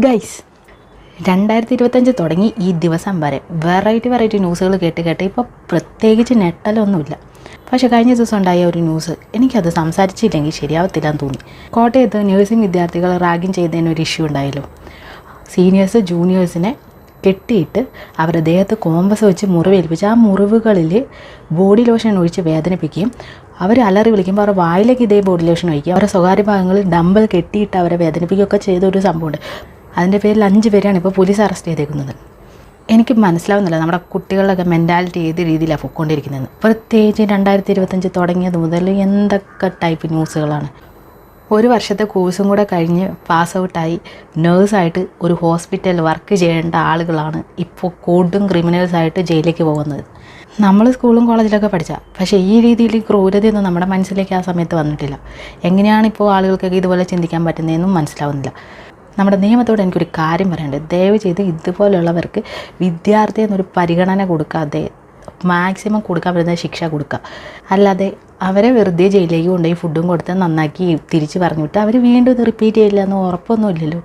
Guys 2025 തുടങ്ങി ഈ ദിവസം വരെ വെറൈറ്റി ന്യൂസുകൾ കേട്ട് ഇപ്പോൾ പ്രത്യേകിച്ച് ഞെട്ടലൊന്നുമില്ല. പക്ഷേ കഴിഞ്ഞ ദിവസം ഉണ്ടായ ഒരു ന്യൂസ് എനിക്കത് സംസാരിച്ചില്ലെങ്കിൽ ശരിയാവത്തില്ല എന്ന് തോന്നി. കോട്ടയത്ത് നഴ്സിംഗ് വിദ്യാർത്ഥികൾ റാഗിങ് ചെയ്തതിനൊരു ഇഷ്യൂ ഉണ്ടായല്ലോ. സീനിയേഴ്സ് ജൂനിയേഴ്സിനെ കെട്ടിയിട്ട് അവരുടെ ദേഹത്ത് കോമ്പസ് വെച്ച് മുറിവേൽപ്പിച്ച് ആ മുറിവുകളിൽ ബോഡി ലോഷൻ ഒഴിച്ച് വേദനിപ്പിക്കുകയും അവർ അലറി വിളിക്കുമ്പോൾ അവരുടെ വായിലേക്ക് ഇതേ ബോഡി ലോഷൻ ഒഴിക്കുക, അവരുടെ സ്വകാര്യ ഭാഗങ്ങളിൽ ഡമ്പൽ കെട്ടിയിട്ട് അവരെ വേദനിപ്പിക്കുകയൊക്കെ ചെയ്തൊരു സംഭവമുണ്ട്. അതിൻ്റെ പേരിൽ 5 പേരാണ് ഇപ്പോൾ പോലീസ് അറസ്റ്റ് ചെയ്തേക്കുന്നത്. എനിക്ക് മനസ്സിലാവുന്നില്ല നമ്മുടെ കുട്ടികളുടെ മെൻറ്റാലിറ്റി ഏത് രീതിയിലാണ് പൊയ്ക്കൊണ്ടിരിക്കുന്നതെന്ന്. പ്രത്യേകിച്ച് 2025 തുടങ്ങിയത് മുതൽ എന്തൊക്കെ ടൈപ്പ് ന്യൂസുകളാണ്. ഒരു വർഷത്തെ കോഴ്സും കൂടെ കഴിഞ്ഞ് പാസ് ഔട്ടായി നേഴ്സായിട്ട് ഒരു ഹോസ്പിറ്റലിൽ വർക്ക് ചെയ്യേണ്ട ആളുകളാണ് ഇപ്പോൾ കൊടും ക്രിമിനൽസായിട്ട് ജയിലിലേക്ക് പോകുന്നത്. നമ്മൾ സ്കൂളും കോളേജിലൊക്കെ പഠിച്ച, പക്ഷേ ഈ രീതിയിൽ ക്രൂരതയൊന്നും നമ്മുടെ മനസ്സിലേക്ക് ആ സമയത്ത് വന്നിട്ടില്ല. എങ്ങനെയാണ് ഇപ്പോൾ ആളുകൾക്കൊക്കെ ഇതുപോലെ ചിന്തിക്കാൻ പറ്റുന്നതെന്നും മനസ്സിലാവുന്നില്ല. നമ്മുടെ നിയമത്തോട് എനിക്കൊരു കാര്യം പറയാനുണ്ട്. ദയവ് ചെയ്ത് ഇതുപോലുള്ളവർക്ക് വിദ്യാർത്ഥി എന്നൊരു പരിഗണന കൊടുക്കാതെ മാക്സിമം കൊടുക്കാൻ പറ്റുന്ന ശിക്ഷ കൊടുക്കുക. അല്ലാതെ അവരെ വെറുതെ ജയിലിലേക്ക് കൊണ്ടുപോയി ഫുഡും കൊടുത്ത് നന്നാക്കി തിരിച്ച് പറഞ്ഞു വിട്ട് അവർ വീണ്ടും ഇത് റിപ്പീറ്റ് ചെയ്യില്ല എന്ന് ഉറപ്പൊന്നുമില്ലല്ലോ.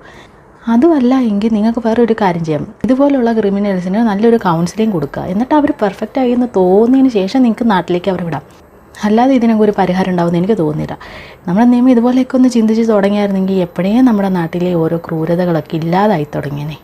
അതുമല്ല എങ്കിൽ നിങ്ങൾക്ക് വേറെ ഒരു കാര്യം ചെയ്യാം. ഇതുപോലുള്ള ക്രിമിനൽസിന് നല്ലൊരു കൗൺസിലിംഗ് കൊടുക്കുക. എന്നിട്ട് അവർ പെർഫെക്റ്റ് ആയി എന്ന് തോന്നിയതിന് ശേഷം നിങ്ങൾക്ക് നാട്ടിലേക്ക് അവർ വിടാം. അല്ലാതെ ഇതിനൊക്കെ ഒരു പരിഹാരം ഉണ്ടാവുമെന്ന് എനിക്ക് തോന്നുന്നില്ല. നമ്മുടെ നിയമം ഇതുപോലെയൊക്കെ ഒന്ന് ചിന്തിച്ച് തുടങ്ങിയായിരുന്നെങ്കിൽ എപ്പോഴേ നമ്മുടെ നാട്ടിലെ ഓരോ ക്രൂരതകളൊക്കെ ഇല്ലാതായി തുടങ്ങിയനെ.